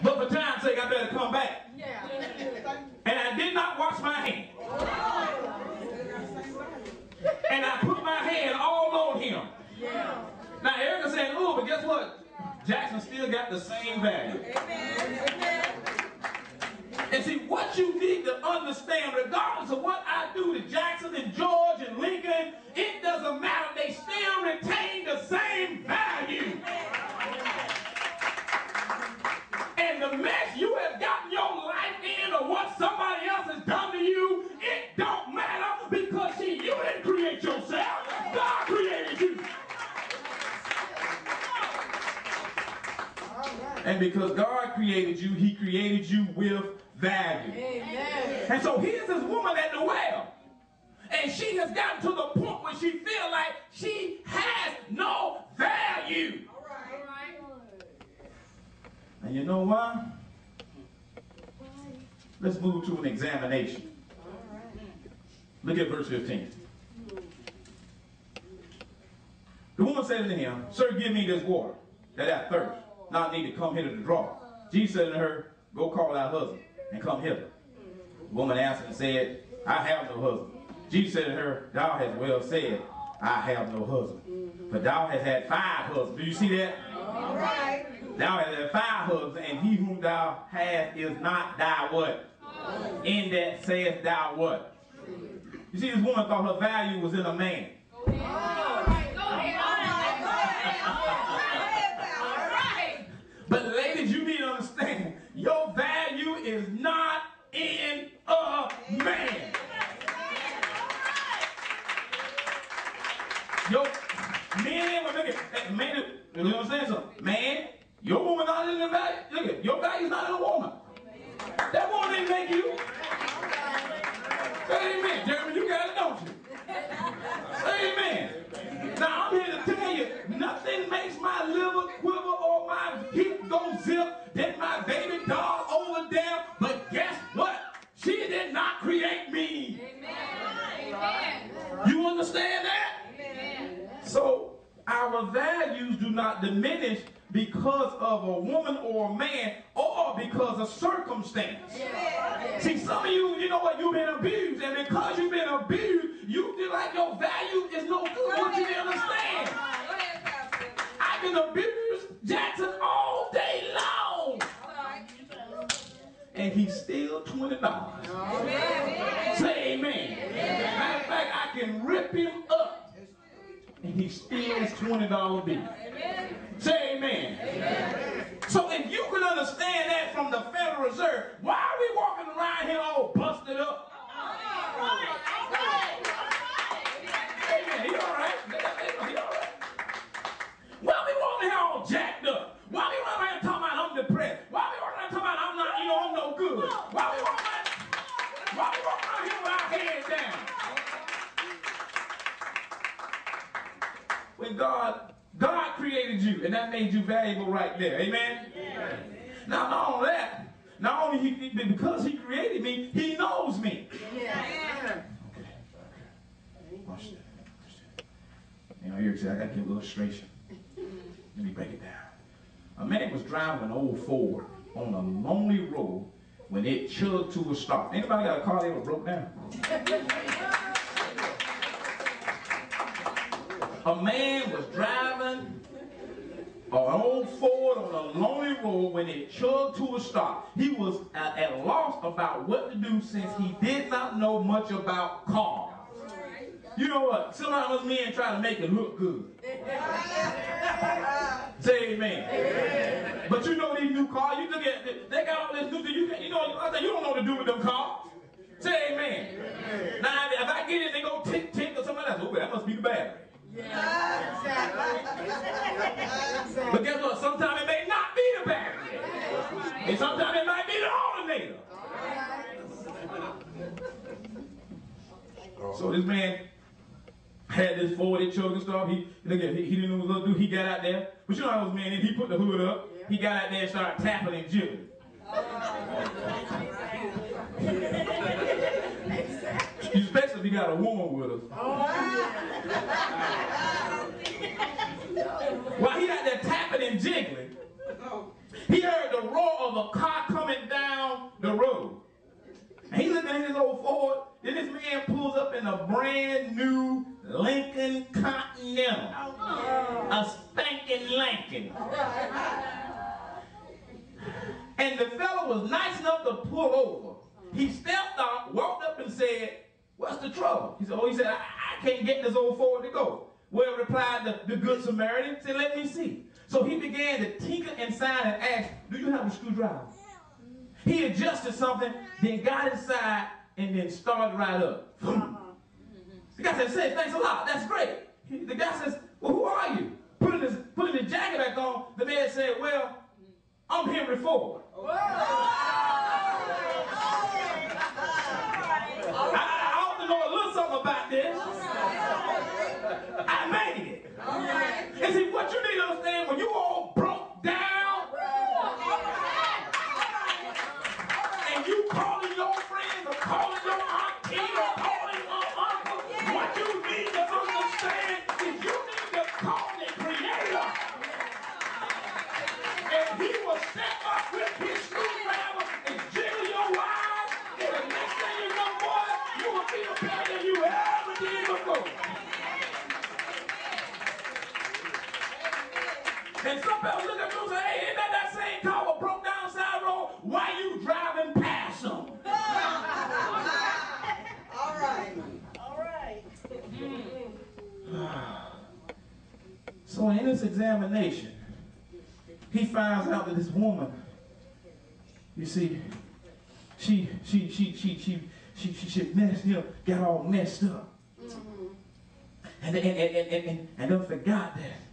But for time's sake, I better come back. And I did not wash my hands. And I put my hand all on him. Now Erica said, oh, but guess what? Jackson still got the same value. And see, what you need to understand, regardless of what I do to Jackson and George and Lincoln, it doesn't matter. They still retain the same value. And the mess you have gotten your life in, or what somebody else has done to you, it don't matter, because see, you didn't create yourself. God created you. And because God created you, he created you with value. Amen. And so here's this woman at the well. And she has gotten to the point where she feels like she has no value. All right. And you know why? Let's move to an examination. Look at verse 15. The woman said to him, sir, give me this water, that I thirst. Now I need to come hither to draw. Jesus said to her, go call thy husband and come hither. The woman answered and said, I have no husband. Jesus said to her, thou hast well said, I have no husband. For thou hast had 5 husbands. Do you see that? All right. Thou hast had 5 husbands, and he whom thou hast is not thy what? In that saith thou what? You see, this woman thought her value was in a man. Go ahead. But ladies, you need to understand, your value is not in a man. Your men, look at man, you know what I'm saying? So, man, your woman not in the value. Look at your value is not in a woman. That woman didn't make you. Say amen. Jeremy, you got it, don't you? Say amen. Now I'm here to tell you, nothing makes my liver quiver or my hip go zip than my baby doll over there. But guess what? She did not create me. Amen. You understand that? Amen. So our values do not diminish because of a woman or a man or because of circumstance. Yeah. See, some of you, you know what, you've been abused, and because you've been abused, you feel like your value is no good. What you didn't understand. I've been abused Jackson all day long. And he's still $20. Amen. Say amen. Amen. Matter of fact, I can rip him up, and he still is $20 bill. Amen. Say amen. Amen. So if you can understand that from the Federal Reserve, why are we walking around here all busted up? Amen. He all right. He all right. Why are we walking here all jacked up? Why are we walking around talking about I'm depressed? Why are we walking around talking about I'm not, I'm no good? Why are we walking around here with our heads down? When God created you, and that made you valuable right there. Amen? Yeah. Now, not only that, not only because he created me, he knows me. Yeah. Okay. Watch that. You know, here it says, I got to give an illustration. Let me break it down. A man was driving an old Ford on a lonely road when it chugged to a stop. Anybody got a car that ever broke down? A man was driving an old Ford on a lonely road when it chugged to a stop. He was at a loss about what to do since he did not know much about cars. You know what? Some of us men try to make it look good. Say amen. Amen. But you know these new cars, you look at, they got all this new, you know, I say, you don't know what to do with them cars. Say amen. Amen. Now, if I get it, they go tick, tick, or something like that. Oh, that must be the battery. Yeah, exactly. But guess what? Sometimes it may not be the battery. And sometimes it might be the alternator. So this man had this Ford, it chugged and stuff. He didn't know what he was going to do. He got out there. But you know how those men, he put the hood up. He got out there and started tapping and jiggling. Especially if you got a woman with us. While he out there tapping and jiggling, he heard the of a car coming down the road. And he looking at his old Ford. Then this man pulls up in a brand new Lincoln Continental. A spanking Lincoln. And the fella was nice enough to pull over. He stepped out, walked up and said, "What's the trouble?" He said, I can't get this old Ford to go. Well, replied the good Samaritan, said, "Let me see." So he began to tinker inside and asked, "Do you have a screwdriver?" He adjusted something, then got inside and then started right up. The guy said, "Say, thanks a lot. That's great." The guy says, "Well, who are you?" Putting his jacket back on, the man said, "Well, I'm Henry Ford." I ought to know a little something about this. I made it. And see, what you need to understand, when you all broke down, and you calling your friends or calling your auntie or calling your uncle, what you need to understand is you need to call the Creator. And He will step up with His screwdriver and jiggle your wires, and the next thing you know, boy, you will feel better than you ever did before. And some people look at you and say, "Hey, ain't that same car that broke down the side road? Why you driving past them?" All right. So in this examination, he finds out that this woman, you see, she got all messed up. And don't forgot that